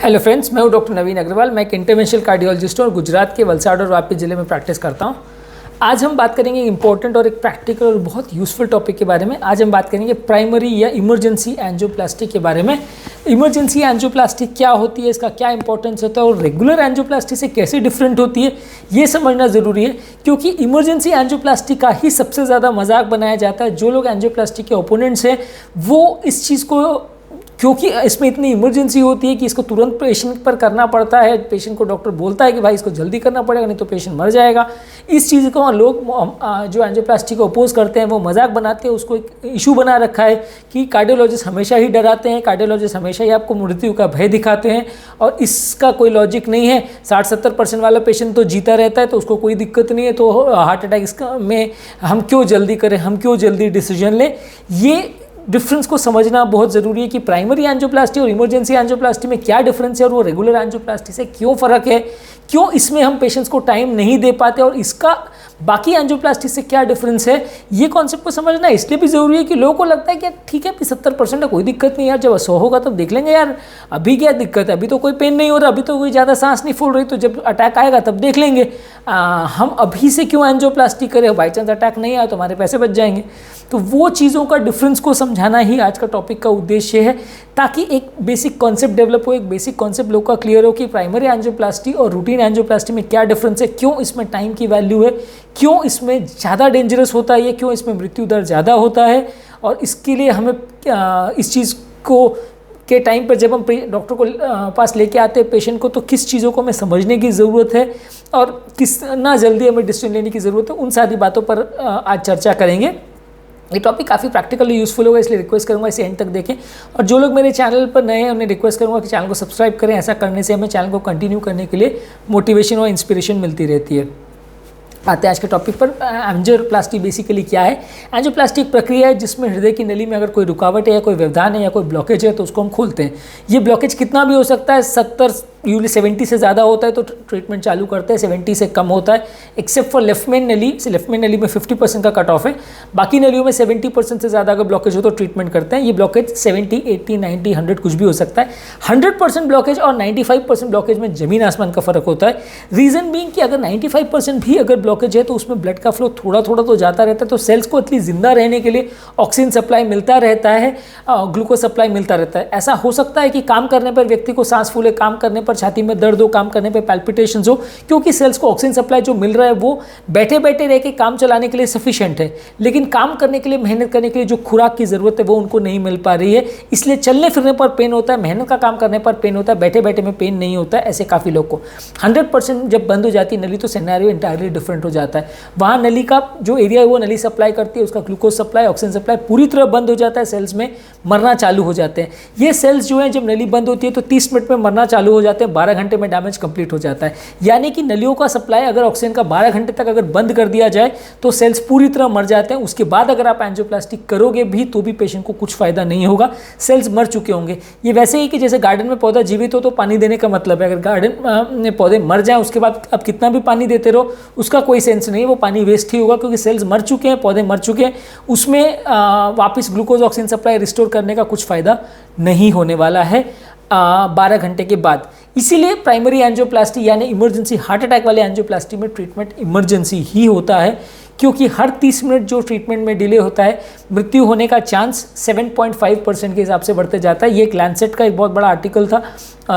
Hello friends, मैं हूं doctor नवीन अग्रवाल। मैं एक इंटरवेंशनल कार्डियोलॉजिस्ट हूं और गुजरात के वलसाड़ और वापी ज़िले में प्रैक्टिस करता हूं। आज हम बात करेंगे इंपॉर्टेंट और एक प्रैक्टिकल और बहुत यूज़फुल टॉपिक के बारे में। आज हम बात करेंगे प्राइमरी या इमरजेंसी एंजियोप्लास्टी के बारे में। इमरजेंसी एंजियोप्लास्टी क्या होती है, इसका क्या इंपॉर्टेंस होता है और रेगुलर एंजियोप्लास्टी से कैसे डिफरेंट होती है, ये समझना ज़रूरी है। क्योंकि इमरजेंसी एंजियोप्लास्टी का ही सबसे ज़्यादा मजाक बनाया जाता है। जो लोग एंजियोप्लास्टी के ओपोनेंट्स हैं वो इस चीज़ को, क्योंकि इसमें इतनी इमरजेंसी होती है कि इसको तुरंत पेशेंट पर करना पड़ता है। पेशेंट को डॉक्टर बोलता है कि भाई इसको जल्दी करना पड़ेगा, नहीं तो पेशेंट मर जाएगा। इस चीज़ को लोग जो एंजियोप्लास्टी को अपोज करते हैं वो मजाक बनाते हैं, उसको एक इशू बना रखा है कि कार्डियोलॉजिस्ट हमेशा ही डराते हैं, कार्डियोलॉजिस्ट हमेशा ही आपको मृत्यु का भय दिखाते हैं और इसका कोई लॉजिक नहीं है। 60-70% वाला पेशेंट तो जीता रहता है, तो उसको कोई दिक्कत नहीं है, तो हार्ट अटैक में हम क्यों जल्दी करें, हम क्यों जल्दी डिसीजन लें। ये डिफरेंस को समझना बहुत ज़रूरी है कि प्राइमरी एंजियोप्लास्टी और इमरजेंसी एंजियोप्लास्टी में क्या डिफरेंस है और वो रेगुलर एंजियोप्लास्टी से क्यों फ़र्क है, क्यों इसमें हम पेशेंट्स को टाइम नहीं दे पाते और इसका बाकी एंजियोप्लास्टी से क्या डिफरेंस है। ये कॉन्सेप्ट को समझना इसलिए भी ज़रूरी है कि लोगों को लगता है कि ठीक है 70% है, कोई दिक्कत नहीं यार, जब 100 होगा तब देख लेंगे यार, अभी क्या दिक्कत है, अभी तो कोई पेन नहीं हो रहा, अभी तो कोई ज़्यादा सांस नहीं फूल रही, तो जब अटैक आएगा तब देख लेंगे। हम अभी से क्यों एंजियोप्लास्टी करें, बाई चांस अटैक नहीं आया तो हमारे पैसे बच जाएंगे। तो वो चीज़ों का डिफरेंस को समझाना ही आज का टॉपिक का उद्देश्य है, ताकि एक बेसिक कॉन्सेप्ट डेवलप हो, एक बेसिक कॉन्सेप्ट लोग का क्लियर हो कि प्राइमरी एंजियोप्लास्टी और रूटीन एंजियोप्लास्टी में क्या डिफरेंस है, क्यों इसमें टाइम की वैल्यू है, क्यों इसमें ज़्यादा डेंजरस होता है, क्यों इसमें मृत्यु दर ज़्यादा होता है। और इसके लिए हमें इस चीज़ को के टाइम पर जब हम डॉक्टर को पास लेके आते हैं पेशेंट को, तो किस चीज़ों को हमें समझने की ज़रूरत है और किस ना जल्दी हमें डिसीजन लेने की ज़रूरत है, उन सारी बातों पर आज चर्चा करेंगे। ये टॉपिक काफ़ी प्रैक्टिकली यूज़फुल होगा, इसलिए रिक्वेस्ट करूंगा इसे एंड तक देखें। और जो लोग मेरे चैनल पर नए हैं उन्हें रिक्वेस्ट करूंगा कि चैनल को सब्सक्राइब करें। ऐसा करने से हमें चैनल को कंटिन्यू करने के लिए मोटिवेशन और इंस्पिरेशन मिलती रहती है। आते हैं आज के टॉपिक पर। एंजियोप्लास्टी बेसिकली क्या है। एंजियोप्लास्टी एक प्रक्रिया है जिसमें हृदय की नली में अगर कोई रुकावट है या कोई व्यवधान है या कोई ब्लॉकेज है तो उसको हम खोलते हैं। ये ब्लॉकेज कितना भी हो सकता है, 70 से ज़्यादा होता है तो ट्रीटमेंट चालू करते हैं, 70 से कम होता है एक्सेप्ट फॉर लेफ्ट मेन नली। लेफ्ट मेन नली में 50% का कट ऑफ है, बाकी नलियों में 70% से ज़्यादा अगर ब्लॉकेज हो तो ट्रीटमेंट करते हैं। ये ब्लॉकेज 70, 80, 90, 100 कुछ भी हो सकता है। 100% ब्लॉकेज और 95% ब्लॉकेज में ज़मीन आसमान का फ़र्क होता है। रीज़न बीइंग कि अगर 95% भी अगर ब्लॉकेज है तो उसमें ब्लड का फ्लो थोड़ा थोड़ा तो जाता रहता है, तो सेल्स को एटलीस्ट जिंदा रहने के लिए ऑक्सीजन सप्लाई मिलता रहता है, ग्लूकोज सप्लाई मिलता रहता है। ऐसा हो सकता है कि काम करने पर व्यक्ति को सांस फूले, काम करने पर छाती में दर्द हो, काम करने पे पैल्पिटेशंस हो, क्योंकि सेल्स को ऑक्सीजन सप्लाई जो मिल रहा है वो बैठे बैठे रह के काम चलाने के लिए सफिशिएंट है, लेकिन काम करने के लिए, मेहनत करने के लिए जो खुराक की ज़रूरत है वो उनको नहीं मिल पा रही है। इसलिए चलने फिरने पर पेन होता है, मेहनत का काम करने पर पेन होता है, बैठे बैठे में पेन नहीं होता है। ऐसे काफ़ी लोग को 100% जब बंद हो जाती है नली तो सिनेरियो इंटायरली डिफरेंट हो जाता है। वहाँ नली का जो एरिया है वो नली सप्लाई करती है, उसका ग्लूकोज सप्लाई, ऑक्सीजन सप्लाई पूरी तरह बंद हो जाता है, सेल्स में मरना चालू हो जाते हैं। ये सेल्स जो है जब नली बंद होती है तो 30 मिनट में मरना चालू हो जाते हैं, 12 घंटे में डैमेज कंप्लीट हो जाता है। यानी कि नलियों का सप्लाई अगर ऑक्सीजन का 12 घंटे तक अगर बंद कर दिया जाए तो सेल्स पूरी तरह मर जाते हैं। उसके बाद अगर आप एंजियोप्लास्टी करोगे भी तो भी पेशेंट को कुछ फायदा नहीं होगा, सेल्स मर चुके होंगे। ये वैसे ही कि जैसे गार्डन में पौधा जीवित हो तो पानी देने का मतलब है, अगर गार्डन में पौधे मर जाएं उसके बाद आप कितना भी पानी देते रहो उसका कोई सेंस नहीं है, वो पानी वेस्ट ही होगा, क्योंकि सेल्स मर चुके हैं, पौधे मर चुके हैं, उसमें वापस ग्लूकोज ऑक्सीजन सप्लाई रिस्टोर करने का कुछ फायदा नहीं होने वाला है 12 घंटे के बाद। इसीलिए प्राइमरी एंजियोप्लास्टी यानी इमरजेंसी हार्ट अटैक वाले एंजियोप्लास्टी में ट्रीटमेंट इमरजेंसी ही होता है, क्योंकि हर 30 मिनट जो ट्रीटमेंट में डिले होता है मृत्यु होने का चांस 7.5% के हिसाब से बढ़ते जाता है। ये एक लैंसेट का एक बहुत बड़ा आर्टिकल था,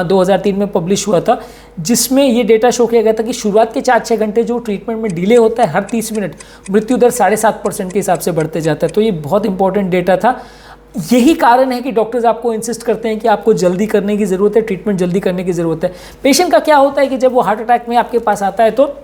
2003 में पब्लिश हुआ था, जिसमें ये डेटा शो किया गया था कि शुरुआत के 4-6 घंटे जो ट्रीटमेंट में डिले होता है हर 30 मिनट मृत्यु दर 7.5% के हिसाब से बढ़ते जाता है। तो ये बहुत इंपॉर्टेंट डेटा था। यही कारण है कि डॉक्टर्स आपको इंसिस्ट करते हैं कि आपको जल्दी करने की ज़रूरत है, ट्रीटमेंट जल्दी करने की ज़रूरत है। पेशेंट का क्या होता है कि जब वो हार्ट अटैक में आपके पास आता है तो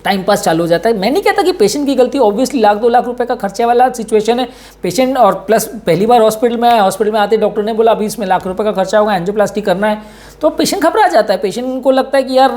टाइम पास चालू हो जाता है। मैं नहीं कहता कि पेशेंट की गलती, ऑब्वियसली 1-2 लाख रुपए का खर्चे वाला सिचुएशन है पेशेंट, और प्लस पहली बार हॉस्पिटल में आया, हॉस्पिटल में आते डॉक्टर ने बोला अभी इसमें लाख रुपए का खर्चा होगा, एंजियोप्लास्टी करना है, तो पेशेंट घबरा जाता है। पेशेंट को लगता है कि यार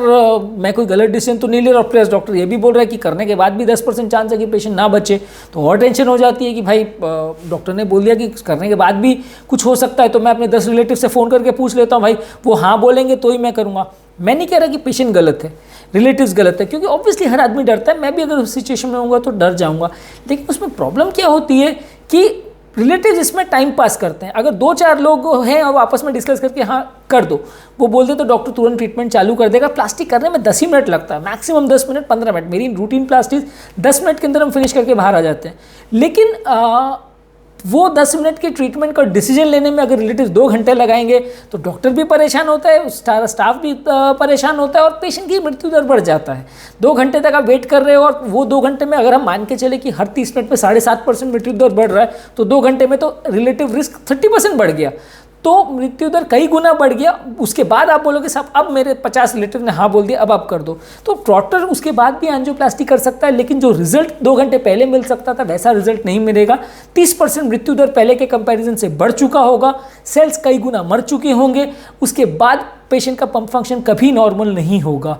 मैं कोई गलत डिसीजन तो नहीं ले रहा, और प्लस डॉक्टर ये भी बोल रहा है कि करने के बाद भी 10% चांस है कि पेशेंट ना बचे, तो और टेंशन हो जाती है कि भाई डॉक्टर ने बोल दिया कि करने के बाद भी कुछ हो सकता है, तो मैं अपने 10 रिलेटिव से फ़ोन करके पूछ लेता हूँ, भाई वो हाँ बोलेंगे तो ही मैं करूँगा। मैं नहीं कह रहा कि पेशेंट गलत है, रिलेटिव्स गलत है, क्योंकि ऑब्वियसली हर आदमी डरता है, मैं भी अगर उस सिचुएशन में होऊंगा तो डर जाऊंगा। लेकिन उसमें प्रॉब्लम क्या होती है कि रिलेटिव्स इसमें टाइम पास करते हैं। अगर 2-4 लोग हैं और आपस में डिस्कस करके हाँ कर दो, वो बोल दे तो डॉक्टर तुरंत ट्रीटमेंट चालू कर देगा। प्लास्टिक करने में 10 ही मिनट लगता है, मैक्सिमम 10 मिनट 15 मिनट। मेरी रूटीन प्लास्टिक 10 मिनट के अंदर हम फिनिश करके बाहर आ जाते हैं। लेकिन वो 10 मिनट के ट्रीटमेंट का डिसीजन लेने में अगर रिलेटिव 2 घंटे लगाएंगे तो डॉक्टर भी परेशान होता है, स्टाफ भी परेशान होता है और पेशेंट की मृत्यु दर बढ़ जाता है। 2 घंटे तक आप वेट कर रहे हो और वो 2 घंटे में अगर हम मान के चले कि हर 30 मिनट में 7.5% मृत्यु दर बढ़ रहा है, तो 2 घंटे में तो रिलेटिव रिस्क 30% बढ़ गया, तो मृत्यु दर कई गुना बढ़ गया। उसके बाद आप बोलोगे साहब अब मेरे 50 रिलेटिव ने हाँ बोल दिया, अब आप कर दो, तो डॉक्टर उसके बाद भी एंजियोप्लास्टी कर सकता है, लेकिन जो रिजल्ट 2 घंटे पहले मिल सकता था वैसा रिजल्ट नहीं मिलेगा। 30% मृत्यु दर पहले के कंपैरिजन से बढ़ चुका होगा, सेल्स कई गुना मर चुके होंगे, उसके बाद पेशेंट का पंप फंक्शन कभी नॉर्मल नहीं होगा।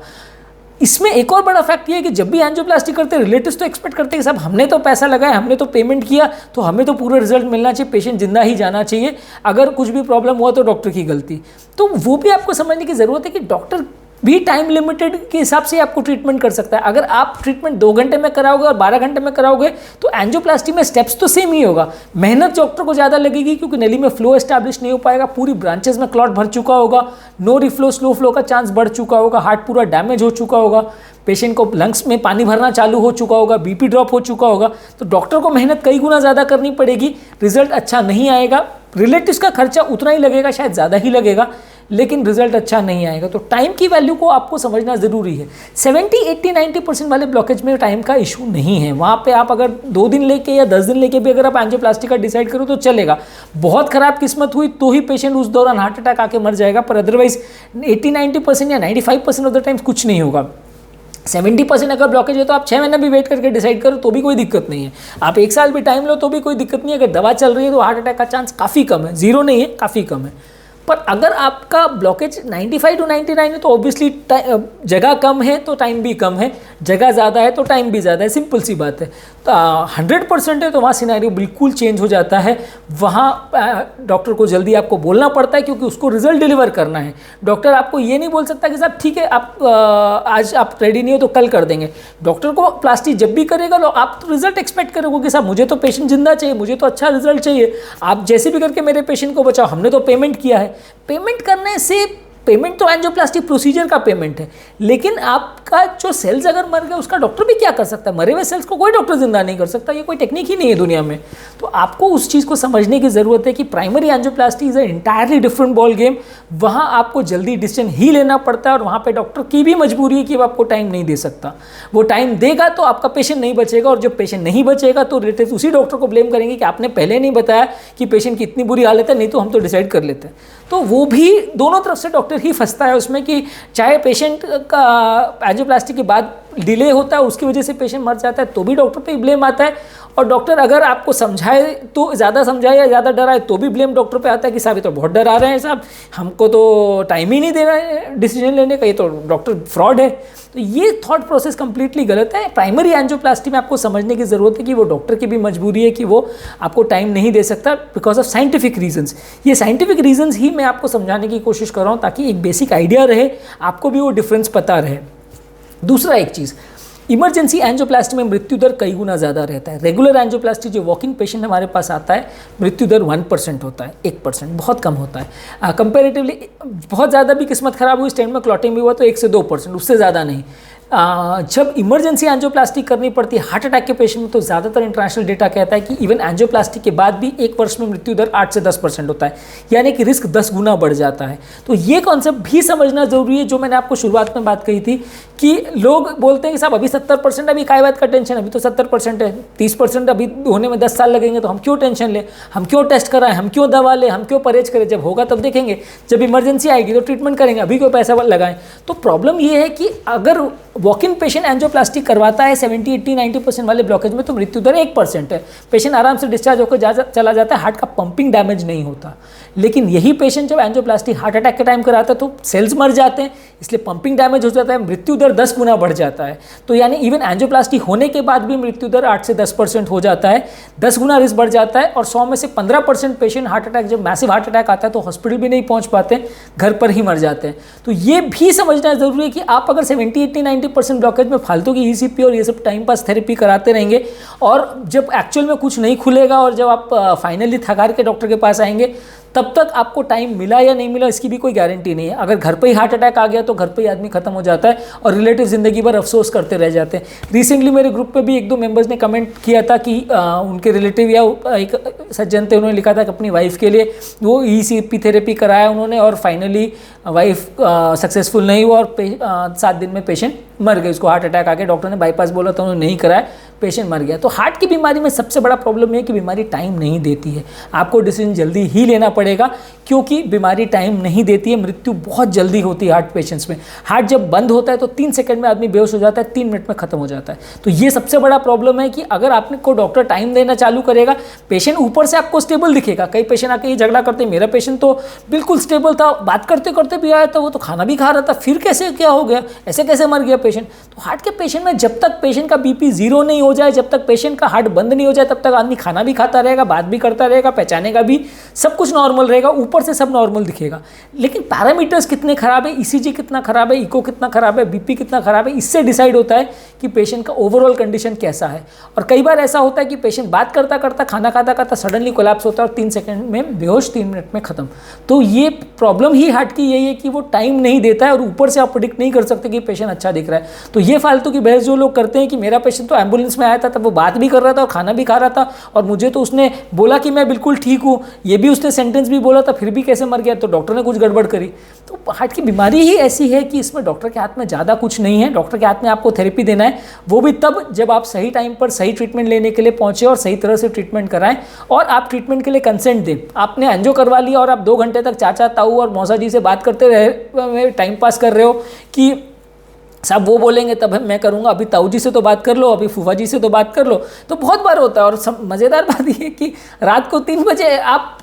इसमें एक और बड़ा फैक्ट ये है कि जब भी एंजियोप्लास्टी करते हैं रिलेटिव्स तो एक्सपेक्ट करते हैं कि साहब हमने तो पैसा लगाया, हमने तो पेमेंट किया, तो हमें तो पूरा रिजल्ट मिलना चाहिए, पेशेंट जिंदा ही जाना चाहिए, अगर कुछ भी प्रॉब्लम हुआ तो डॉक्टर की गलती। तो वो भी आपको समझने की ज़रूरत है कि डॉक्टर भी टाइम लिमिटेड के हिसाब से आपको ट्रीटमेंट कर सकता है। अगर आप ट्रीटमेंट 2 घंटे में कराओगे और 12 घंटे में कराओगे तो एंजियोप्लास्टी में स्टेप्स तो सेम ही होगा, मेहनत डॉक्टर को ज़्यादा लगेगी क्योंकि नली में फ्लो एस्टैब्लिश नहीं हो पाएगा, पूरी ब्रांचेस में क्लॉट भर चुका होगा, नो रिफ्लो स्लो फ्लो का चांस बढ़ चुका होगा, हार्ट पूरा डैमेज हो चुका होगा, पेशेंट को लंग्स में पानी भरना चालू हो चुका होगा, बीपी ड्रॉप हो चुका होगा, तो डॉक्टर को मेहनत कई गुना ज़्यादा करनी पड़ेगी, रिजल्ट अच्छा नहीं आएगा। रिलेटिव्स का खर्चा उतना ही लगेगा, शायद ज़्यादा ही लगेगा, लेकिन रिजल्ट अच्छा नहीं आएगा। तो टाइम की वैल्यू को आपको समझना ज़रूरी है। 70, 80, 90% वाले ब्लॉकेज में टाइम का इशू नहीं है। वहाँ पे आप अगर 2 दिन लेके या 10 दिन लेके भी अगर आप एंजियोप्लास्टी का डिसाइड करो तो चलेगा। बहुत ख़राब किस्मत हुई तो ही पेशेंट उस दौरान हार्ट अटैक आके मर जाएगा, पर अदरवाइज 80-90% या 95% ऑफ द टाइम्स कुछ नहीं होगा। 70% अगर ब्लॉकेज है तो आप 6 महीने भी वेट करके डिसाइड करो तो भी कोई दिक्कत नहीं है, आप 1 साल भी टाइम लो तो भी कोई दिक्कत नहीं है। अगर दवा चल रही है तो हार्ट अटैक का चांस काफ़ी कम है, 0 नहीं है, काफ़ी कम है। पर अगर आपका ब्लॉकेज 95 to 99 है तो ऑब्वियसली जगह कम है तो टाइम भी कम है, जगह ज़्यादा है तो टाइम भी ज़्यादा है, सिंपल सी बात है। तो 100% है तो वहाँ सिनेरियो बिल्कुल चेंज हो जाता है। वहाँ डॉक्टर को जल्दी आपको बोलना पड़ता है क्योंकि उसको रिजल्ट डिलीवर करना है। डॉक्टर आपको ये नहीं बोल सकता कि साहब ठीक है आप आज आप रेडी नहीं हो तो कल कर देंगे। डॉक्टर को प्लास्टी जब भी करेगा तो आप तो रिजल्ट एक्सपेक्ट करोगे कि साहब मुझे तो पेशेंट जिंदा चाहिए, मुझे तो अच्छा रिजल्ट चाहिए, आप जैसे भी करके मेरे पेशेंट को बचाओ, हमने तो पेमेंट किया है। पेमेंट करने से पेमेंट तो एंजियोप्लास्टी प्रोसीजर का पेमेंट है, लेकिन आपका जो सेल्स अगर मर गए उसका डॉक्टर भी क्या कर सकता है? मरे हुए सेल्स को कोई डॉक्टर जिंदा नहीं कर सकता, ये कोई टेक्निक ही नहीं है दुनिया में। तो आपको उस चीज़ को समझने की ज़रूरत है कि primary angioplasty is a entirely different ball game. वहाँ आपको जल्दी डिसीजन ही लेना पड़ता है और वहाँ पर डॉक्टर की भी मजबूरी है कि वो आपको टाइम नहीं दे सकता। वो टाइम देगा तो आपका पेशेंट नहीं बचेगा, और जब पेशेंट नहीं बचेगा तो रिलेटिव उसी डॉक्टर को ब्लेम करेंगे कि आपने पहले नहीं बताया कि पेशेंट की इतनी बुरी हालत है, नहीं तो हम तो डिसाइड कर लेते हैं। तो वो भी दोनों तरफ से डॉक्टर ही फंसता है उसमें कि चाहे पेशेंट का एंजियोप्लास्टी के बाद डिले होता है उसकी वजह से पेशेंट मर जाता है तो भी डॉक्टर पे ही ब्लेम आता है, और डॉक्टर अगर आपको समझाए तो ज़्यादा समझाए या ज़्यादा डराए तो भी ब्लेम डॉक्टर पे आता है कि साहब ये तो बहुत डरा रहे हैं साहब, हमको तो टाइम ही नहीं दे रहा है डिसीजन लेने का, ये तो डॉक्टर फ्रॉड है। तो ये थॉट प्रोसेस कंप्लीटली गलत है। प्राइमरी एंजियोप्लास्टी में आपको समझने की ज़रूरत है कि वो डॉक्टर की भी मजबूरी है कि वो आपको टाइम नहीं दे सकता बिकॉज ऑफ साइंटिफिक रीजंस। ये साइंटिफिक रीजंस ही मैं आपको समझाने की कोशिश कर रहा हूँ ताकि एक बेसिक आइडिया रहे, आपको भी वो डिफरेंस पता रहे। दूसरा एक चीज़, इमरजेंसी एंजियोप्लास्टी में मृत्यु दर कई गुना ज़्यादा रहता है। रेगुलर एंजियोप्लास्टी जो वॉकिंग पेशेंट हमारे पास आता है मृत्यु दर 1% होता है, 1%, बहुत कम होता है। कंपेरेटिवली बहुत ज़्यादा भी किस्मत खराब हुई, स्टेंट में क्लॉटिंग भी हुआ तो 1 से 2%, उससे ज़्यादा नहीं। जब इमरजेंसी एंजियोप्लास्टी करनी पड़ती है हार्ट अटैक के पेशेंट में तो ज़्यादातर इंटरनेशनल डेटा कहता है कि इवन एंजियोप्लास्टी के बाद भी 1 वर्ष में मृत्यु दर 8 से 10% होता है, यानी कि रिस्क 10 गुना बढ़ जाता है। तो ये कॉन्सेप्ट भी समझना जरूरी है, जो मैंने आपको शुरुआत में बात कही थी कि लोग बोलते हैं कि साहब अभी 70%, अभी काय बात का टेंशन, अभी तो 70% है, 30% अभी होने में 10 साल लगेंगे तो हम क्यों टेंशन लें, हम क्यों टेस्ट कराएं, हम क्यों दवा लें, हम क्यों परहेज करें, जब होगा तब देखेंगे, जब इमरजेंसी आएगी तो ट्रीटमेंट करेंगे, अभी कोई पैसा लगाएं। तो प्रॉब्लम ये है कि अगर वॉक इन पेशेंट एंजियोप्लास्टी करवाता है 70, 80, 90% वाले ब्लॉकेज में तो मृत्यु दर 1% है, पेशेंट आराम से डिस्चार्ज होकर चला जाता है, हार्ट का पंपिंग डैमेज नहीं होता। लेकिन यही पेशेंट जब एंजियोप्लास्टी हार्ट अटैक के टाइम कराता है तो सेल्स मर जाते हैं, इसलिए पंपिंग डैमेज हो जाता है, मृत्यु दर 10 गुना बढ़ जाता है। तो यानी इवन एंजियोप्लास्टी होने के बाद भी मृत्यु दर 8 से 10% हो जाता है, 10 गुना रिस्क बढ़ जाता है। और 100 में से 15% पेशेंट हार्ट अटैक, जब मैसिव हार्ट अटैक आता है तो हॉस्पिटल भी नहीं पहुंच पाते, घर पर ही मर जाते हैं। तो ये भी समझना जरूरी है कि आप अगर 70, 80, 90% ब्लॉकेज में फालतू की ईसीपी और ये सब टाइम पास थेरेपी कराते रहेंगे और जब एक्चुअल में कुछ नहीं खुलेगा और जब आप फाइनली थकार के डॉक्टर के पास आएंगे तब तक आपको टाइम मिला या नहीं मिला इसकी भी कोई गारंटी नहीं है। अगर घर पे ही हार्ट अटैक आ गया तो घर पे ही आदमी खत्म हो जाता है और रिलेटिव ज़िंदगी भर अफसोस करते रह जाते हैं। रिसेंटली मेरे ग्रुप पे भी 1-2 मेंबर्स ने कमेंट किया था कि उनके रिलेटिव या एक सज्जन थे, उन्होंने लिखा था कि अपनी वाइफ के लिए वो ईसीपी थेरेपी कराया उन्होंने और फाइनली वाइफ सक्सेसफुल नहीं हुआ और 7 दिन में पेशेंट मर गए। उसको हार्ट अटैक आ गया, डॉक्टर ने बाईपास बोला था, उन्होंने नहीं कराया, पेशेंट मर गया। तो हार्ट की बीमारी में सबसे बड़ा प्रॉब्लम ये है कि बीमारी टाइम नहीं देती है। आपको डिसीजन जल्दी ही लेना पड़ेगा क्योंकि बीमारी टाइम नहीं देती है। मृत्यु बहुत जल्दी होती है हार्ट पेशेंट्स में। हार्ट जब बंद होता है तो 3 सेकंड में आदमी बेहोश हो जाता है, 3 मिनट में खत्म हो जाता है। तो ये सबसे बड़ा प्रॉब्लम है कि अगर आपने को डॉक्टर टाइम देना चालू करेगा, पेशेंट ऊपर से आपको स्टेबल दिखेगा। कई पेशेंट आके ये झगड़ा करते हैं, मेरा पेशेंट तो बिल्कुल स्टेबल था, बात करते करते भी आया था, वो तो खाना भी खा रहा था, फिर कैसे क्या हो गया, ऐसे कैसे मर गया पेशेंट। तो हार्ट के पेशेंट में जब तक पेशेंट का बीपी 0 नहीं हो जाए, जब तक पेशेंट का हार्ट बंद नहीं हो जाए, तब तक आदमी खाना भी खाता रहेगा, बात भी करता रहेगा, पहचानेगा भी, सब कुछ नॉर्मल रहेगा, ऊपर से सब नॉर्मल दिखेगा। लेकिन पैरामीटर्स कितने खराब है, ईसीजी कितना खराब है, इको कितना खराब है, बीपी कितना खराब है, इससे डिसाइड होता है कि पेशेंट का ओवरऑल कंडीशन कैसा है। और कई बार ऐसा होता है कि पेशेंट बात करता करता, खाना खाता खाता सडनली कोलैप्स होता है और 3 सेकंड में बेहोश, 3 मिनट में खत्म। तो ये प्रॉब्लम ही हार्ट की यही है कि वो टाइम नहीं देता है और ऊपर से आप प्रेडिक्ट नहीं कर सकते कि पेशेंट अच्छा दिख रहा है। तो ये फालतू की बहस जो लोग करते हैं कि मेरा पेशेंट तो एम्बुलेंस में आया था, तब वो बात भी कर रहा था और खाना भी खा रहा था और मुझे तो उसने बोला कि मैं बिल्कुल ठीक हूँ, ये भी उसने सेंटेंस भी बोला था, फिर भी कैसे मर गया, तो डॉक्टर ने कुछ गड़बड़ करी। तो हार्ट की बीमारी ही ऐसी है कि इसमें डॉक्टर के हाथ में ज़्यादा कुछ नहीं है। डॉक्टर के हाथ में आपको थेरेपी देना है, वो भी तब जब आप सही टाइम पर सही ट्रीटमेंट लेने के लिए पहुंचे और सही तरह से ट्रीटमेंट कराएं और आप ट्रीटमेंट के लिए कंसेंट दें। आपने एंजियो करवा लिया और आप 2 घंटे तक चाचा ताऊ और मौसा जी से बात करते रहे, टाइम पास कर रहे हो कि साहब वो बोलेंगे तब मैं करूँगा, अभी ताऊ जी से तो बात कर लो, अभी फूफा जी से तो बात कर लो। तो बहुत बार होता है। और सब मज़ेदार बात ये है कि रात को 3 बजे आप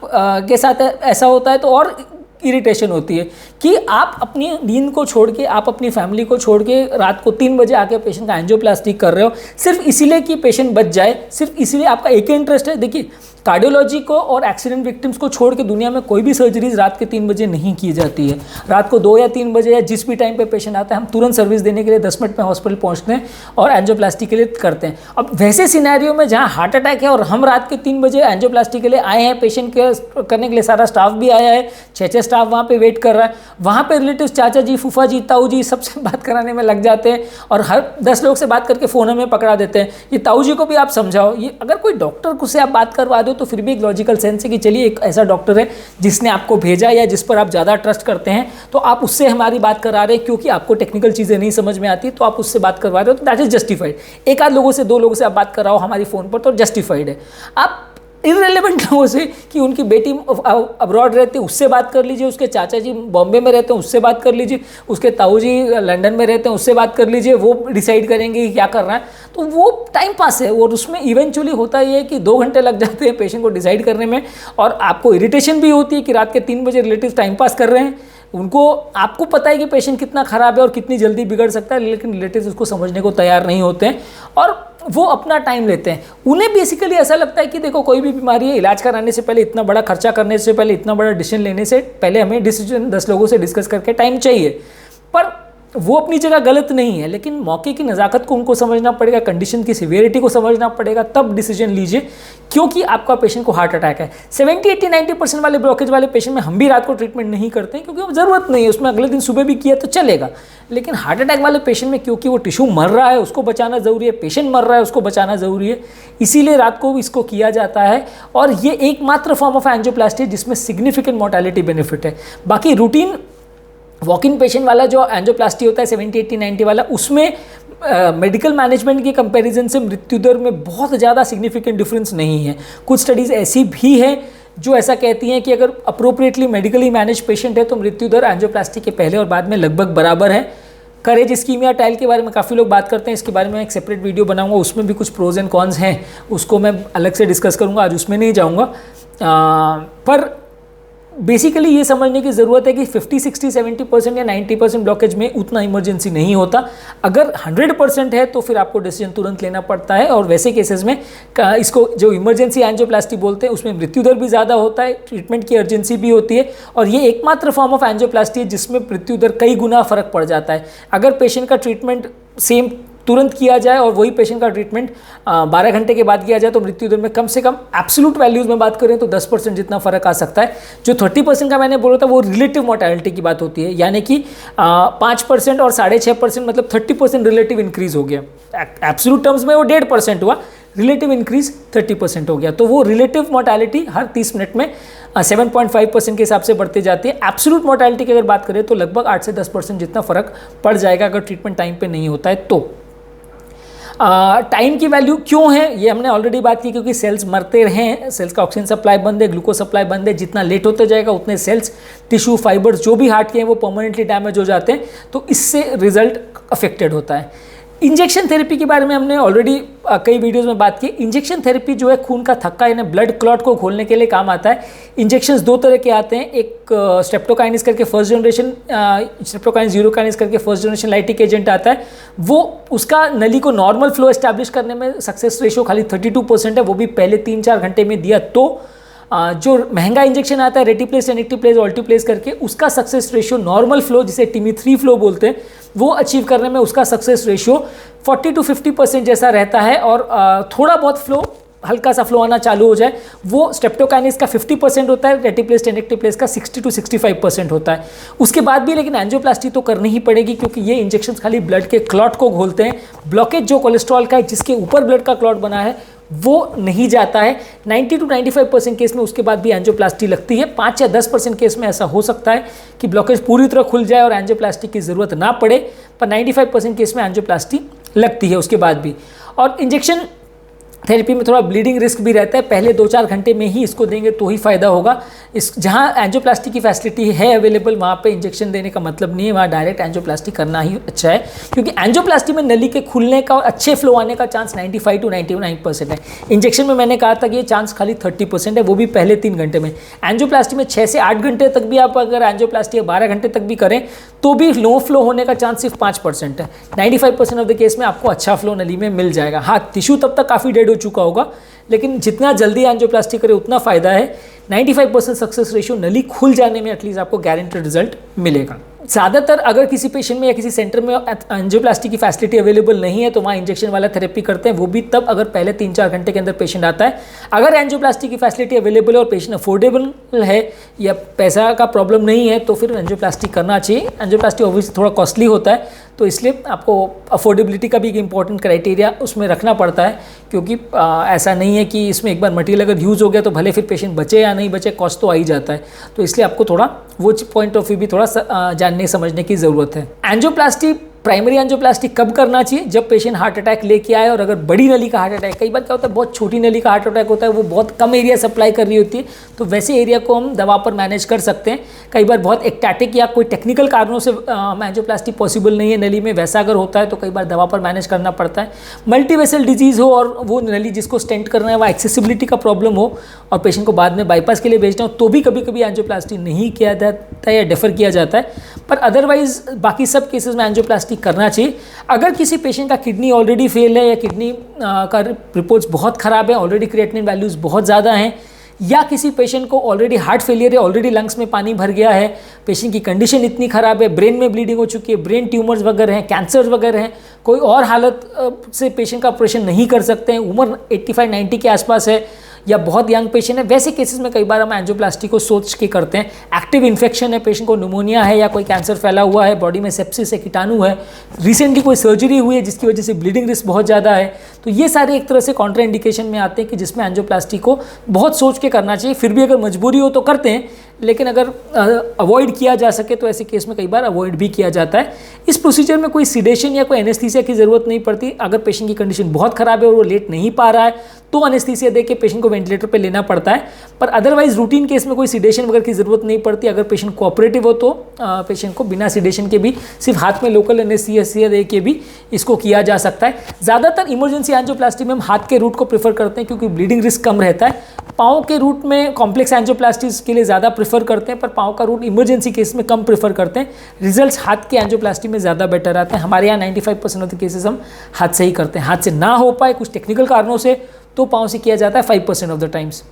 के साथ ऐसा होता है तो और इरिटेशन होती है कि आप अपनी नींद को छोड़ के, आप अपनी फैमिली को छोड़ के रात को 3 बजे आके पेशेंट का एंजियोप्लास्टी कर रहे हो सिर्फ इसीलिए कि पेशेंट बच जाए, सिर्फ इसीलिए आपका एक ही इंटरेस्ट है। देखिए, कार्डियोलॉजी को और एक्सीडेंट विक्टिम्स को छोड़ के दुनिया में कोई भी सर्जरीज रात के 3 बजे नहीं की जाती है। रात को 2 या 3 बजे या जिस भी टाइम पे पेशेंट आता है, हम तुरंत सर्विस देने के लिए 10 मिनट में हॉस्पिटल पहुंचते हैं और एंजियोप्लास्टी के लिए करते हैं। अब वैसे सिनेरियो में जहां हार्ट अटैक है और हम रात के 3 बजे एंजियोप्लास्टी के लिए आए हैं, पेशेंट के करने के लिए सारा स्टाफ भी आया है, 6 स्टाफ वहाँ पे वेट कर रहा है, वहाँ पे रिलेटिव्स चाचा जी, फूफा जी, ताऊ जी सबसे बात कराने में लग जाते हैं और हर 10 लोग से बात करके फ़ोन हमें पकड़ा देते हैं। ये ताऊ जी को भी आप समझाओ, ये अगर कोई डॉक्टर को से आप बात करवा दो तो फिर भी एक लॉजिकल सेंस है कि चलिए एक ऐसा डॉक्टर है जिसने आपको भेजा या जिस पर आप ज़्यादा ट्रस्ट करते हैं, तो आप उससे हमारी बात करा रहे हैं क्योंकि आपको टेक्निकल चीज़ें नहीं समझ में आती तो आप उससे बात करवा रहे हो, तो दैट इज़ जस्टिफाइड। एक आध लोगों से, 2 लोगों से आप बात कराओ हमारी फ़ोन पर तो जस्टिफाइड है। आप इररिलेवेंट लोगों से कि उनकी बेटी अब्रॉड रहती है उससे बात कर लीजिए, उसके चाचा जी बॉम्बे में रहते हैं उससे बात कर लीजिए, उसके ताऊ जी लंदन में रहते हैं उससे बात कर लीजिए, वो डिसाइड करेंगे कि क्या कर रहा है। तो वो टाइम पास है और उसमें इवेंचुअली होता ये है कि 2 घंटे लग जाते हैं पेशेंट को डिसाइड करने में और आपको इरिटेशन भी होती है कि रात के 3 बजे रिलेटिव टाइम पास कर रहे हैं। उनको, आपको पता है कि पेशेंट कितना ख़राब है और कितनी जल्दी बिगड़ सकता है, लेकिन रिलेटिव्स उसको समझने को तैयार नहीं होते हैं और वो अपना टाइम लेते हैं। उन्हें बेसिकली ऐसा लगता है कि देखो कोई भी बीमारी है, इलाज कराने से पहले, इतना बड़ा खर्चा करने से पहले, इतना बड़ा डिसीजन लेने से पहले हमें डिसीजन 10 लोगों से डिस्कस करके टाइम चाहिए। पर वो अपनी जगह गलत नहीं है, लेकिन मौके की नज़ाकत को उनको समझना पड़ेगा, कंडीशन की सिवियरिटी को समझना पड़ेगा, तब डिसीजन लीजिए क्योंकि आपका पेशेंट को हार्ट अटैक है। 70, 80, 90% वाले ब्लॉकेज वाले पेशेंट में हम भी रात को ट्रीटमेंट नहीं करते हैं क्योंकि वो ज़रूरत नहीं है, उसमें अगले दिन सुबह भी किया तो चलेगा। लेकिन हार्ट अटैक वाले पेशेंट में क्योंकि वो टिश्यू मर रहा है उसको बचाना ज़रूरी है, पेशेंट मर रहा है उसको बचाना ज़रूरी है, इसीलिए रात को इसको किया जाता है। और ये एकमात्र फॉर्म ऑफ एंजियोप्लास्टी जिसमें सिग्निफिकेंट मोर्टेलिटी बेनिफिट है। बाकी रूटीन वॉक इन पेशेंट वाला जो एंजियोप्लास्टी होता है 70, 80, 90 वाला, उसमें मेडिकल मैनेजमेंट के कंपैरिजन से मृत्यु दर में बहुत ज़्यादा सिग्निफिकेंट डिफरेंस नहीं है। कुछ स्टडीज़ ऐसी भी हैं जो ऐसा कहती हैं कि अगर अप्रोप्रिएटली मेडिकली मैनेज पेशेंट है तो मृत्यु दर एंजियोप्लास्टी के पहले और बाद में लगभग बराबर है। करेज इस्कीमिया ट्रायल के बारे में काफ़ी लोग बात करते हैं, इसके बारे में एक सेपरेट वीडियो बनाऊंगा, उसमें भी कुछ प्रोज एंड कॉन्स हैं, उसको मैं अलग से डिस्कस करूंगा, आज उसमें नहीं जाऊंगा। पर बेसिकली ये समझने की ज़रूरत है कि 50, 60, 70% या 90% ब्लॉकेज में उतना इमरजेंसी नहीं होता। अगर 100% है तो फिर आपको डिसीजन तुरंत लेना पड़ता है, और वैसे केसेस में इसको जो इमरजेंसी एंजियोप्लास्टी बोलते हैं उसमें मृत्यु दर भी ज़्यादा होता है, ट्रीटमेंट की अर्जेंसी भी होती है, और ये एकमात्र फॉर्म ऑफ एंजियोप्लास्टी है जिसमें मृत्यु दर कई गुना फ़र्क पड़ जाता है। अगर पेशेंट का ट्रीटमेंट सेम तुरंत किया जाए और वही पेशेंट का ट्रीटमेंट 12 घंटे के बाद किया जाए तो मृत्यु दर में कम से कम एब्सोल्यूट वैल्यूज़ में बात करें तो 10% जितना फ़र्क आ सकता है। जो 30% का मैंने बोला था वो रिलेटिव मोर्टेलिटी की बात होती है, यानी कि 5% और 6.5% मतलब 30% रिलेटिव इंक्रीज़ हो गया। एब्सोल्यूट टर्म्स में वो 1.5% हुआ, रिलेटिव इंक्रीज 30% हो गया। तो वो रिलेटिव मोर्टेलिटी हर 30 मिनट में 7.5% के हिसाब से बढ़ती जाती है। एब्सोल्यूट मोर्टेलिटी की अगर बात करें तो लगभग 8 से 10% जितना फ़र्क पड़ जाएगा अगर ट्रीटमेंट टाइम पे नहीं होता है तो। टाइम की वैल्यू क्यों है ये हमने ऑलरेडी बात की, क्योंकि सेल्स मरते हैं, सेल्स का ऑक्सीजन सप्लाई बंद है, ग्लूकोज सप्लाई बंद है, जितना लेट होते जाएगा उतने सेल्स, टिश्यू, फाइबर्स जो भी हार्ट के हैं वो परमानेंटली डैमेज हो जाते हैं, तो इससे रिजल्ट अफेक्टेड होता है। इंजेक्शन थेरेपी के बारे में हमने ऑलरेडी कई वीडियोस में बात की। इंजेक्शन थेरेपी जो है खून का थक्का यानी ब्लड क्लॉट को खोलने के लिए काम आता है। इंजेक्शंस दो तरह के आते हैं, एक स्ट्रेप्टोकाइनेस करके फर्स्ट जनरेशन, स्ट्रेप्टोकाइनेस यूरोकाइनेस करके फर्स्ट जनरेशन लाइटिक एजेंट आता है। वो उसका नली को नॉर्मल फ्लो एस्टैब्लिश करने में सक्सेस रेशियो खाली 32% है, वो भी पहले 3-4 घंटे में दिया। तो जो महंगा इंजेक्शन आता है रेटिप्लेस, टेनिक्टिप्लेस, ऑल्टीप्लेस करके, उसका सक्सेस रेशियो नॉर्मल फ्लो जिसे टिमी-3 फ्लो बोलते हैं वो अचीव करने में उसका सक्सेस रेशियो 40 to 50% जैसा रहता है। और थोड़ा बहुत फ्लो, हल्का सा फ्लो आना चालू हो जाए वो स्ट्रेप्टोकाइनेस का 50% होता है, रेटिप्लेस, टेनिक्टिप्लेस का 60 to 65% होता है। उसके बाद भी लेकिन एंजियोप्लास्टी तो करनी ही पड़ेगी, क्योंकि ये इंजेक्शन खाली ब्लड के क्लॉट को घोलते हैं। ब्लॉकेज जो कोलेस्ट्रॉल का है जिसके ऊपर ब्लड का क्लॉट बना है वो नहीं जाता है। 90 to 95% केस में उसके बाद भी एंजियोप्लास्टी लगती है। 5 या 10% केस में ऐसा हो सकता है कि ब्लॉकेज पूरी तरह खुल जाए और एंजियोप्लास्टी की ज़रूरत ना पड़े, पर 95% केस में एंजियोप्लास्टी लगती है उसके बाद भी। और इंजेक्शन थेरेपी में थोड़ा ब्लीडिंग रिस्क भी रहता है, पहले 2-4 घंटे में ही इसको देंगे तो ही फ़ायदा होगा। इस जहाँ एंजियोप्लास्टी की फैसिलिटी है अवेलेबल वहाँ पे इंजेक्शन देने का मतलब नहीं है, वहाँ डायरेक्ट एंजियोप्लास्टी करना ही अच्छा है, क्योंकि एंजियोप्लास्टी में नली के खुलने का और अच्छे फ्लो आने का चांस 95 to 99% है। इंजेक्शन में मैंने कहा था कि ये चांस खाली 30% है, वो भी पहले 3 घंटे में। एंजियोप्लास्टी में 6 से 8 घंटे तक भी आप अगर एंजियोप्लास्टी 12 घंटे तक भी करें तो भी लो फ्लो होने का चांस सिर्फ 5% है। 95% ऑफ द केस में आपको अच्छा फ्लो नली में मिल जाएगा। हाँ, टिश्यू तब तक काफ़ी डेड हो चुका होगा, लेकिन जितना जल्दी एंजियोप्लास्टी करे उतना फ़ायदा है। 95% सक्सेस रेशियो नली खुल जाने में एटलीस्ट आपको गारंटेड रिजल्ट मिलेगा। ज़्यादातर अगर किसी पेशेंट में या किसी सेंटर में एंजियोप्लास्टी की फैसिलिटी अवेलेबल नहीं है तो वहाँ इंजेक्शन वाला थेरेपी करते हैं, वो भी तब अगर पहले 3-4 घंटे के अंदर पेशेंट आता है। अगर एंजियोप्लास्टी की फैसिलिटी अवेलेबल है और पेशेंट अफोर्डेबल है या पैसा का प्रॉब्लम नहीं है तो फिर एंजियोप्लास्टी करना चाहिए। एंजियोप्लास्टी ऑब्वियसली थोड़ा कॉस्टली होता है, तो इसलिए आपको अफोर्डेबिलिटी का भी एक इंपॉर्टेंट क्राइटेरिया उसमें रखना पड़ता है, क्योंकि ऐसा नहीं है कि इसमें एक बार मटेरियल अगर यूज़ हो गया तो भले फिर पेशेंट बचे या नहीं बचे, कॉस्ट तो आ ही जाता है। तो इसलिए आपको थोड़ा वो पॉइंट ऑफ व्यू भी थोड़ा जानने समझने की ज़रूरत है। एंजियोप्लास्टी, प्राइमरी एंजियोप्लास्टी कब करना चाहिए? जब पेशेंट हार्ट अटैक लेके आए, और अगर बड़ी नली का हार्ट अटैक, कई बार क्या होता है बहुत छोटी नली का हार्ट अटैक होता है, वो बहुत कम एरिया सप्लाई कर रही होती है, तो वैसे एरिया को हम दवा पर मैनेज कर सकते हैं। कई बार बहुत एक्टैटिक या कोई टेक्निकल कारणों से एंजियोप्लास्टी पॉसिबल नहीं है नली में, वैसा अगर होता है तो कई बार दवा पर मैनेज करना पड़ता है। मल्टीवेसल डिजीज़ हो और वो नली जिसको स्टेंट करना है वहाँ एक्सेसिबिलिटी का प्रॉब्लम हो और पेशेंट को बाद में बाईपास के लिए भेजना हो तो भी कभी कभी एंजियोप्लास्टी नहीं किया जाता है या डेफर किया जाता है, पर अदरवाइज बाकी सब केसेस में एंजियोप्लास्टी करना चाहिए। अगर किसी पेशेंट का किडनी ऑलरेडी फेल है या किडनी का रिपोर्ट्स बहुत ख़राब है, ऑलरेडी क्रिएटिनिन वैल्यूज़ बहुत ज़्यादा हैं, या किसी पेशेंट को ऑलरेडी हार्ट फेलियर है, ऑलरेडी लंग्स में पानी भर गया है, पेशेंट की कंडीशन इतनी ख़राब है, ब्रेन में ब्लीडिंग हो चुकी है, ब्रेन ट्यूमर्स वगैरह हैं, कैंसर वगैरह हैं, कोई और हालत से पेशेंट का ऑपरेशन नहीं कर सकते हैं, उम्र 85-90 के आसपास है या बहुत यंग पेशेंट है, वैसे केसेस में कई बार हम एंजियोप्लास्टी को सोच के करते हैं। एक्टिव इन्फेक्शन है, पेशेंट को निमोनिया है या कोई कैंसर फैला हुआ है, बॉडी में सेप्सिस है, कीटाणु है, रिसेंटली कोई सर्जरी हुई है जिसकी वजह से ब्लीडिंग रिस्क बहुत ज़्यादा है, तो ये सारे एक तरह से कॉन्ट्रा इंडिकेशन में आते हैं कि जिसमें एंजियोप्लास्टी को बहुत सोच के करना चाहिए। फिर भी अगर मजबूरी हो तो करते हैं, लेकिन अगर अवॉइड किया जा सके तो ऐसे केस में कई बार अवॉइड भी किया जाता है। इस प्रोसीजर में कोई सिडेशन या कोई एनेस्थीसिया की ज़रूरत नहीं पड़ती। अगर पेशेंट की कंडीशन बहुत ख़राब है और वो लेट नहीं पा रहा है तो अनेस्थीसिया दे के पेशेंट को वेंटिलेटर पे लेना पड़ता है, पर अदरवाइज रूटीन केस में कोई सिडेशन वगैरह की ज़रूरत नहीं पड़ती। अगर पेशेंट कोऑपरेटिव हो तो पेशेंट को बिना सिडेशन के भी सिर्फ हाथ में लोकल एनेस्थीसिया दे के भी इसको किया जा सकता है। ज़्यादातर इमरजेंसी एंजियोप्लास्टी में हम हाथ के रूट को प्रेफर करते हैं क्योंकि ब्लीडिंग रिस्क कम रहता है। पाँव के रूट में कॉम्प्लेक्स एंजियोप्लास्टीज के लिए ज़्यादा प्रेफर करते हैं, पर पाँव का रूट इमरजेंसी केस में कम प्रेफर करते हैं। रिजल्ट्स हाथ के एंजियोप्लास्टी में ज़्यादा बेटर आते हैं। हमारे यहाँ 95% ऑफ द केसेस हम हाथ से ही करते हैं। हाथ से ना हो पाए कुछ टेक्निकल कारणों से तो पाँव से किया जाता है 5% ऑफ द टाइम्स।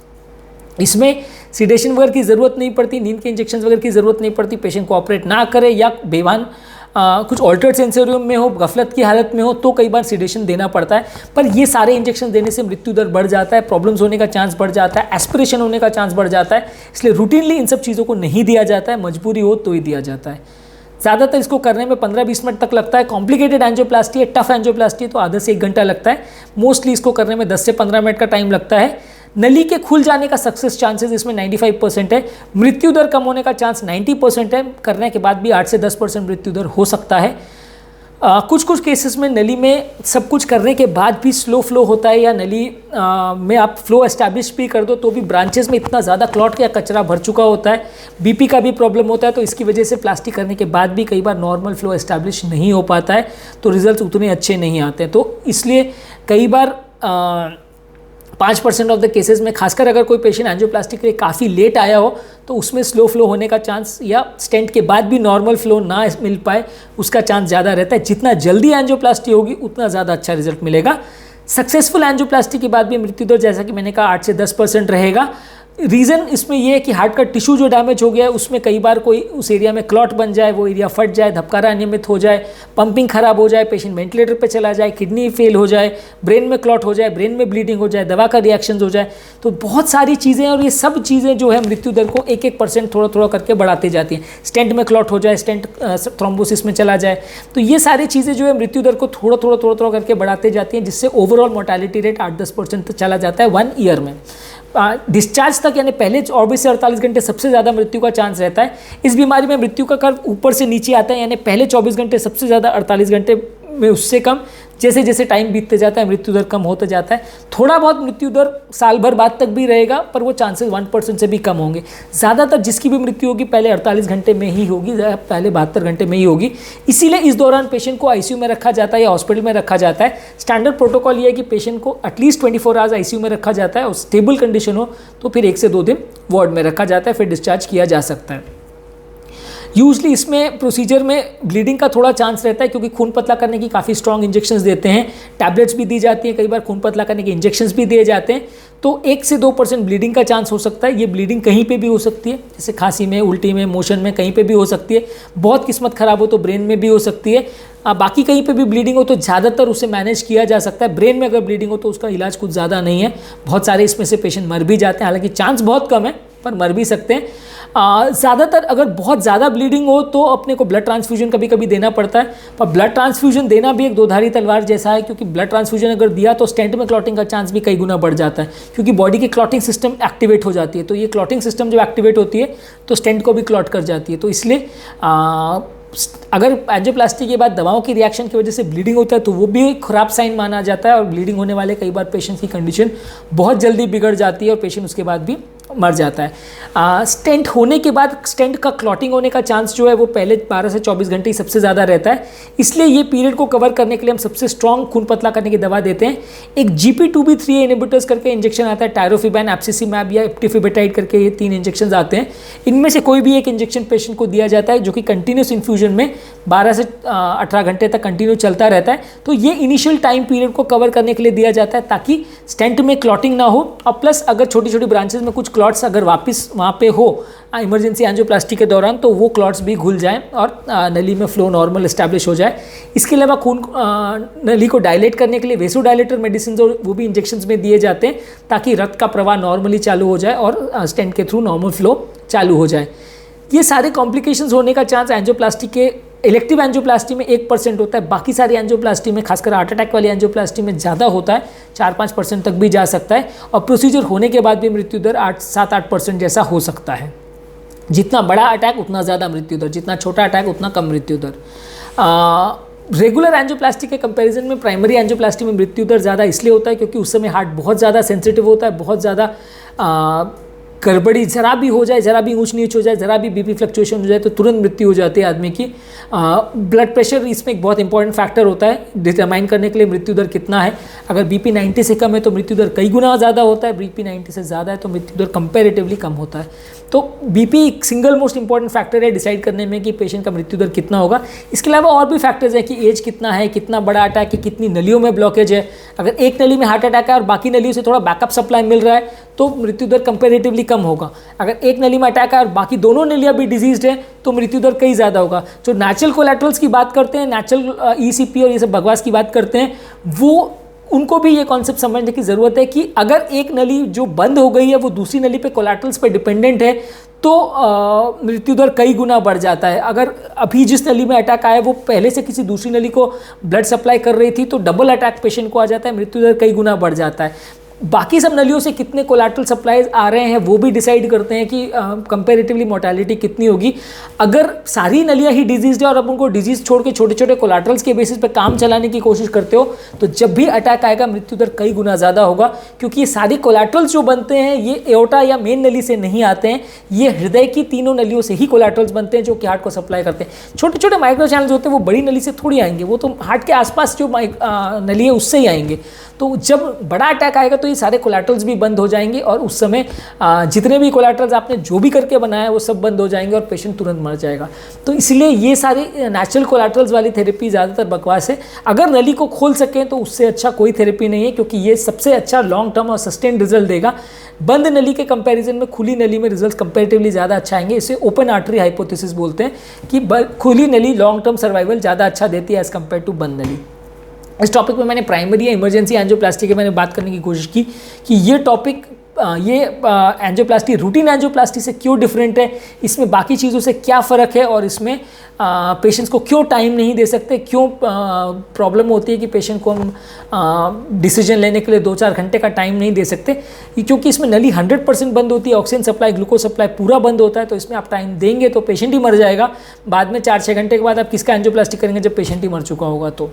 इसमें सिडेशन वगैरह की ज़रूरत नहीं पड़ती, नींद के इंजेक्शन वगैरह की ज़रूरत नहीं पड़ती। पेशेंट कोऑपरेट ना करे या बेवान कुछ ऑल्टर्ड सेंसोरियम में हो, गफलत की हालत में हो तो कई बार सिडेशन देना पड़ता है, पर ये सारे इंजेक्शन देने से मृत्यु दर बढ़ जाता है, प्रॉब्लम्स होने का चांस बढ़ जाता है, एस्पिरेशन होने का चांस बढ़ जाता है। इसलिए रूटीनली इन सब चीज़ों को नहीं दिया जाता है, मजबूरी हो तो ही दिया जाता है। ज़्यादातर इसको करने में 15-20 मिनट तक लगता है। कॉम्प्लिकेटेड एंजियोप्लास्टी है, टफ एंजियोप्लास्टी है तो आधा से 1 घंटा लगता है। मोस्टली इसको करने में 10 से 15 मिनट का टाइम लगता है। नली के खुल जाने का सक्सेस चांसेस इसमें 95% है। मृत्यु दर कम होने का चांस 90% है। करने के बाद भी 8 से 10% मृत्यु दर हो सकता है। कुछ कुछ केसेस में नली में सब कुछ करने के बाद भी स्लो फ्लो होता है, या नली में आप फ्लो एस्टैब्लिश भी कर दो तो भी ब्रांचेस में इतना ज़्यादा क्लॉट या कचरा भर चुका होता है। बीपी का भी प्रॉब्लम होता है, तो इसकी वजह से प्लास्टिक करने के बाद भी कई बार नॉर्मल फ्लो एस्टैब्लिश नहीं हो पाता है, तो रिजल्ट उतने अच्छे नहीं आते। तो इसलिए कई बार 5% ऑफ द केसेस में, खासकर अगर कोई पेशेंट एंजियोप्लास्टी के लिए काफ़ी लेट आया हो तो उसमें स्लो फ्लो होने का चांस, या स्टेंट के बाद भी नॉर्मल फ्लो ना मिल पाए उसका चांस ज़्यादा रहता है। जितना जल्दी एंजियोप्लास्टी होगी उतना ज़्यादा अच्छा रिजल्ट मिलेगा। सक्सेसफुल एंजियोप्लास्टी के बाद भी मृत्यु दर जैसा कि मैंने कहा 8 से 10% रहेगा। रीज़न इसमें यह है कि हार्ट का टिश्यू जो डैमेज हो गया है उसमें कई बार कोई उस एरिया में क्लॉट बन जाए, वो एरिया फट जाए, धबकारा अनियमित हो जाए, पंपिंग खराब हो जाए, पेशेंट वेंटिलेटर पे चला जाए, किडनी फेल हो जाए, ब्रेन में क्लॉट हो जाए, ब्रेन में ब्लीडिंग हो जाए, दवा का रिएक्शन हो जाए, तो बहुत सारी चीज़ें, और ये सब चीज़ें जो है मृत्यु दर को 1-1% थोड़ा थोड़ा करके बढ़ाती जाती हैं। स्टेंट में क्लॉट हो जाए, स्टेंट थ्रोम्बोसिस में चला जाए, तो ये सारी चीज़ें जो है मृत्यु दर को थोड़ा थोड़ा करके बढ़ाते जाती हैं, जिससे ओवरऑल मोर्टेलिटी रेट 8-10% चला जाता है 1 ईयर में। डिस्चार्ज तक यानी पहले 24 से 48 घंटे सबसे ज़्यादा मृत्यु का चांस रहता है। इस बीमारी में मृत्यु का कर्व ऊपर से नीचे आता है, यानी पहले 24 घंटे सबसे ज़्यादा, 48 घंटे में उससे कम। जैसे जैसे टाइम बीतते जाता है मृत्यु दर कम होता जाता है। थोड़ा बहुत मृत्यु दर साल भर बाद तक भी रहेगा, पर वो चांसेस 1% से भी कम होंगे। ज़्यादातर जिसकी भी मृत्यु होगी पहले 48 घंटे में ही होगी, पहले 72 घंटे में ही होगी। इसीलिए इस दौरान पेशेंट को आईसीयू में रखा जाता है या हॉस्पिटल में रखा जाता है। स्टैंडर्ड प्रोटोकॉल ये है कि पेशेंट को एटलीस्ट 24 आवर्स आईसीयू में रखा जाता है, और स्टेबल कंडीशन हो तो फिर 1 से 2 दिन वार्ड में रखा जाता है, फिर डिस्चार्ज किया जा सकता है। यूजली इसमें प्रोसीजर में ब्लीडिंग का थोड़ा चांस रहता है, क्योंकि खून पतला करने की काफ़ी स्ट्रॉन्ग इंजेक्शंस देते हैं, टैबलेट्स भी दी जाती है, कई बार खून पतला करने के इंजेक्शंस भी दिए जाते हैं, तो 1 से 2% ब्लीडिंग का चांस हो सकता है। ये ब्लीडिंग कहीं पे भी हो सकती है, जैसे खांसी में, उल्टी में, मोशन में, कहीं पे भी हो सकती है। बहुत किस्मत खराब हो तो ब्रेन में भी हो सकती है। बाकी कहीं पे भी ब्लीडिंग हो तो ज़्यादातर उसे मैनेज किया जा सकता है। ब्रेन में अगर ब्लीडिंग हो तो उसका इलाज कुछ ज़्यादा नहीं है, बहुत सारे इसमें से पेशेंट मर भी जाते हैं, हालांकि चांस बहुत कम है पर मर भी सकते हैं। ज़्यादातर अगर बहुत ज़्यादा ब्लीडिंग हो तो अपने को ब्लड ट्रांसफ्यूजन कभी कभी देना पड़ता है, पर ब्लड ट्रांसफ्यूजन देना भी एक दोधारी तलवार जैसा है, क्योंकि ब्लड ट्रांसफ्यूजन अगर दिया तो स्टेंट में क्लॉटिंग का चांस भी कई गुना बढ़ जाता है, क्योंकि बॉडी की क्लॉटिंग सिस्टम एक्टिवेट हो जाती है। तो ये क्लॉटिंग सिस्टम जब एक्टिवेट होती है तो स्टेंट को भी क्लॉट कर जाती है। तो इसलिए अगर एंजियोप्लास्टी के बाद दवाओं की रिएक्शन की वजह से ब्लीडिंग होता है तो वो भी एक खराब साइन माना जाता है, और ब्लीडिंग होने वाले कई बार पेशेंट की कंडीशन बहुत जल्दी बिगड़ जाती है और पेशेंट उसके बाद भी मर जाता है। स्टेंट होने के बाद स्टेंट का क्लॉटिंग होने का चांस जो है वो पहले 12 से 24 घंटे ही सबसे ज़्यादा रहता है, इसलिए ये पीरियड को कवर करने के लिए हम सबसे स्ट्रॉन्ग खून पतला करने की दवा देते हैं। एक GP2B3A इनहिबिटर्स करके इंजेक्शन आता है, टायरोफिबैन, एप्सिसिमैब या एप्टिफिबेटाइड करके, ये 3 इंजेक्शन आते हैं। इनमें से कोई भी एक इंजेक्शन पेशेंट को दिया जाता है, जो कि कंटिन्यूस इन्फ्यूजन में 12 से 18 घंटे तक कंटिन्यू चलता रहता है। तो ये इनिशियल टाइम पीरियड को कवर करने के लिए दिया जाता है, ताकि स्टेंट में क्लॉटिंग ना हो, और प्लस अगर छोटी छोटी ब्रांचेस में कुछ क्लॉट्स अगर वापस वहाँ पे हो इमरजेंसी एंजियोप्लास्टी के दौरान, तो वो क्लॉट्स भी घुल जाएं और नली में फ्लो नॉर्मल एस्टैब्लिश हो जाए। इसके अलावा खून नली को डायलेट करने के लिए वेसोडायलेटर मेडिसिन वो भी इंजेक्शंस में दिए जाते हैं, ताकि रक्त का प्रवाह नॉर्मली चालू हो जाए और स्टेंट के थ्रू नॉर्मल फ्लो चालू हो जाए। ये सारे कॉम्प्लिकेशंस होने का चांस एंजियोप्लास्टी के इलेक्टिव एंजियोप्लास्टी में 1% होता है, बाकी सारी एंजियोप्लास्टी में, खासकर हार्ट अटैक वाली एंजियोप्लास्टी में ज़्यादा होता है, 4-5% तक भी जा सकता है, और प्रोसीजर होने के बाद भी मृत्यु दर 7-8% जैसा हो सकता है। जितना बड़ा अटैक उतना ज़्यादा मृत्यु दर, जितना छोटा अटैक उतना कम मृत्यु दर। रेगुलर एंजियोप्लास्टी के कंपैरिजन में प्राइमरी एंजियोप्लास्टी में मृत्यु दर ज़्यादा इसलिए होता है क्योंकि उस समय हार्ट बहुत ज़्यादा सेंसिटिव होता है, बहुत ज़्यादा गड़बड़ी जरा भी हो जाए, जरा भी ऊंच नीच हो जाए, जरा भी बीपी फ्लक्चुएशन हो जाए तो तुरंत मृत्यु हो जाती है आदमी की। ब्लड प्रेशर इसमें एक बहुत इंपॉर्टेंट फैक्टर होता है डिटरमाइन करने के लिए मृत्यु दर कितना है। अगर बीपी 90 से कम है तो मृत्यु दर कई गुना ज़्यादा होता है, बीपी 90 से ज़्यादा है तो मृत्यु दर कंपैरेटिवली कम होता है। तो बीपी एक सिंगल मोस्ट इंपॉर्टेंट फैक्टर है डिसाइड करने में कि पेशेंट का मृत्यु दर कितना होगा। इसके अलावा और भी फैक्टर्स हैं कि एज कितना है, कितना बड़ा अटैक है, कितनी नलियों में ब्लॉकेज है। अगर एक नली में हार्ट अटैक है और बाकी नलियों से थोड़ा बैकअप सप्लाई मिल रहा है तो मृत्यु दर कंपैरेटिवली कम होगा। अगर एक नली में अटैक है और बाकी दोनों नलियाँ भी डिजीज्ड है तो मृत्यु दर कई ज़्यादा होगा। जो नेचुरल कोलैटरल्स की बात करते हैं, नेचुरल ईसीपी और ये सब बकवास की बात करते हैं, वो उनको भी ये कॉन्सेप्ट समझने की ज़रूरत है कि अगर एक नली जो बंद हो गई है वो दूसरी नली पे कोलैटरल्स पे डिपेंडेंट है तो मृत्यु दर कई गुना बढ़ जाता है। अगर अभी जिस नली में अटैक आया वो पहले से किसी दूसरी नली को ब्लड सप्लाई कर रही थी तो डबल अटैक पेशेंट को आ जाता है, मृत्यु दर कई गुना बढ़ जाता है। बाकी सब नलियों से कितने कोलैटरल सप्लाईज आ रहे हैं वो भी डिसाइड करते हैं कि कंपैरेटिवली मोर्टेलिटी कितनी होगी। अगर सारी नलियां ही डिजीज है और अब उनको डिजीज छोड़ के छोटे छोटे कोलैटरल्स के बेसिस पे काम चलाने की कोशिश करते हो तो जब भी अटैक आएगा मृत्यु दर कई गुना ज़्यादा होगा, क्योंकि ये सारे कोलैटरल्स जो बनते हैं ये एओर्टा या मेन नली से नहीं आते हैं, ये हृदय की तीनों नलियों से ही कोलैटरल्स बनते हैं जो कि हार्ट को सप्लाई करते हैं। छोटे छोटे माइक्रो चैनल्स होते हैं वो बड़ी नली से थोड़ी आएंगे, वो तो हार्ट के आसपास जो नली है उससे ही आएंगे। तो जब बड़ा अटैक आएगा तो ये सारे कोलैटरल्स भी बंद हो जाएंगे और उस समय जितने भी कोलैटरल्स आपने जो भी करके बनाया वो सब बंद हो जाएंगे और पेशेंट तुरंत मर जाएगा। तो इसलिए ये सारी नेचुरल कोलैटरल्स वाली थेरेपी ज़्यादातर बकवास है। अगर नली को खोल सकें तो उससे अच्छा कोई थेरेपी नहीं है, क्योंकि ये सबसे अच्छा लॉन्ग टर्म और सस्टेन रिजल्ट देगा। बंद नली के कंपैरिजन में खुली नली में रिजल्ट कंपैरेटिवली ज़्यादा अच्छा आएंगे। इसे ओपन आर्टरी हाइपोथेसिस बोलते हैं कि खुली नली लॉन्ग टर्म सर्वाइवल ज़्यादा अच्छा देती है एज़ कम्पेयर टू बंद नली। इस टॉपिक में मैंने प्राइमरी या इमरजेंसी एंजियोप्लास्टी के मैंने बात करने की कोशिश की कि ये टॉपिक एंजियोप्लास्टी रूटीन एंजियोप्लास्टी से क्यों डिफरेंट है, इसमें बाकी चीज़ों से क्या फ़र्क है और इसमें पेशेंट्स को क्यों टाइम नहीं दे सकते, क्यों प्रॉब्लम होती है कि पेशेंट को हम डिसीजन लेने के लिए 2-4 घंटे का टाइम नहीं दे सकते, क्योंकि इसमें नली 100% बंद होती है, ऑक्सीजन सप्लाई ग्लूकोज सप्लाई पूरा बंद होता है। तो इसमें आप टाइम देंगे तो पेशेंट ही मर जाएगा। बाद में 4-6 घंटे के बाद आप किसका एंजियोप्लास्टी करेंगे जब पेशेंट ही मर चुका होगा। तो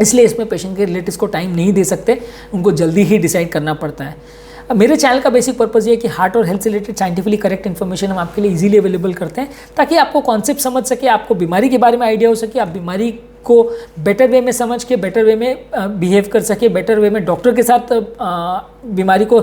इसलिए इसमें पेशेंट के रिलेटिव्स को टाइम नहीं दे सकते, उनको जल्दी ही डिसाइड करना पड़ता है। अब मेरे चैनल का बेसिक पर्पज़ ये है कि हार्ट और हेल्थ से रिलेटेड साइंटिफिकली करेक्ट इन्फॉर्मेशन हम आपके लिए इजीली अवेलेबल करते हैं, ताकि आपको कॉन्सेप्ट समझ सके, आपको बीमारी के बारे में आइडिया हो सके, आप बीमारी को बेटर वे में समझ के बेटर वे में बिहेव कर सके, बेटर वे में डॉक्टर के साथ बीमारी को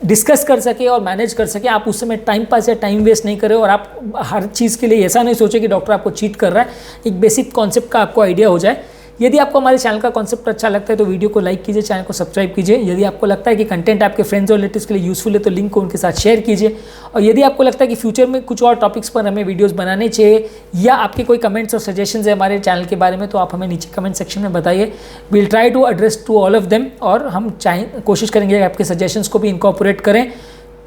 डिस्कस कर सके और मैनेज कर सके। आप उस समय टाइम पास या टाइम वेस्ट नहीं करें और आप हर चीज़ के लिए ऐसा नहीं सोचें कि डॉक्टर आपको चीट कर रहा है। एक बेसिक कॉन्सेप्ट का आपको आइडिया हो जाए। यदि आपको हमारे चैनल का कॉन्सेप्ट अच्छा लगता है तो वीडियो को लाइक कीजिए, चैनल को सब्सक्राइब कीजिए। यदि आपको लगता है कि कंटेंट आपके फ्रेंड्स और रिलेटिव्स के लिए यूजफुल है तो लिंक को उनके साथ शेयर कीजिए। और यदि आपको लगता है कि फ्यूचर में कुछ और टॉपिक्स पर हमें वीडियोस बनाने चाहिए या आपके कोई कमेंट्स और सजेशंस है हमारे चैनल के बारे में तो आप हमें नीचे कमेंट सेक्शन में बताइए। We will try to address to all of them और हम कोशिश करेंगे कि आपके सजेशंस को भी इनकॉर्पोरेट करें।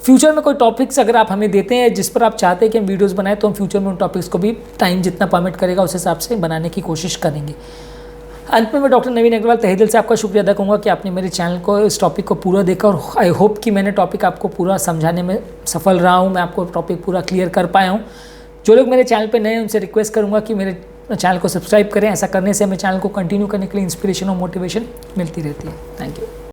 फ्यूचर में कोई टॉपिक्स अगर आप हमें देते हैं जिस पर आप चाहते हैं कि हम वीडियोस बनाएं तो हम फ्यूचर में उन टॉपिक्स को भी टाइम जितना परमिट करेगा उस हिसाब से बनाने की कोशिश करेंगे। अंत में मैं डॉक्टर नवीन अग्रवाल तहे दिल से आपका शुक्रिया अदा करूँगा कि आपने मेरे चैनल को इस टॉपिक को पूरा देखा और आई होप कि मैंने टॉपिक आपको पूरा समझाने में सफल रहा हूँ, मैं आपको टॉपिक पूरा क्लियर कर पाया हूँ। जो लोग मेरे चैनल पे नए हैं उनसे रिक्वेस्ट करूँगा कि मेरे चैनल को सब्सक्राइब करें। ऐसा करने से हमें चैनल को कंटिन्यू करने के लिए इंस्पिरेशन और मोटिवेशन मिलती रहती है। Thank you.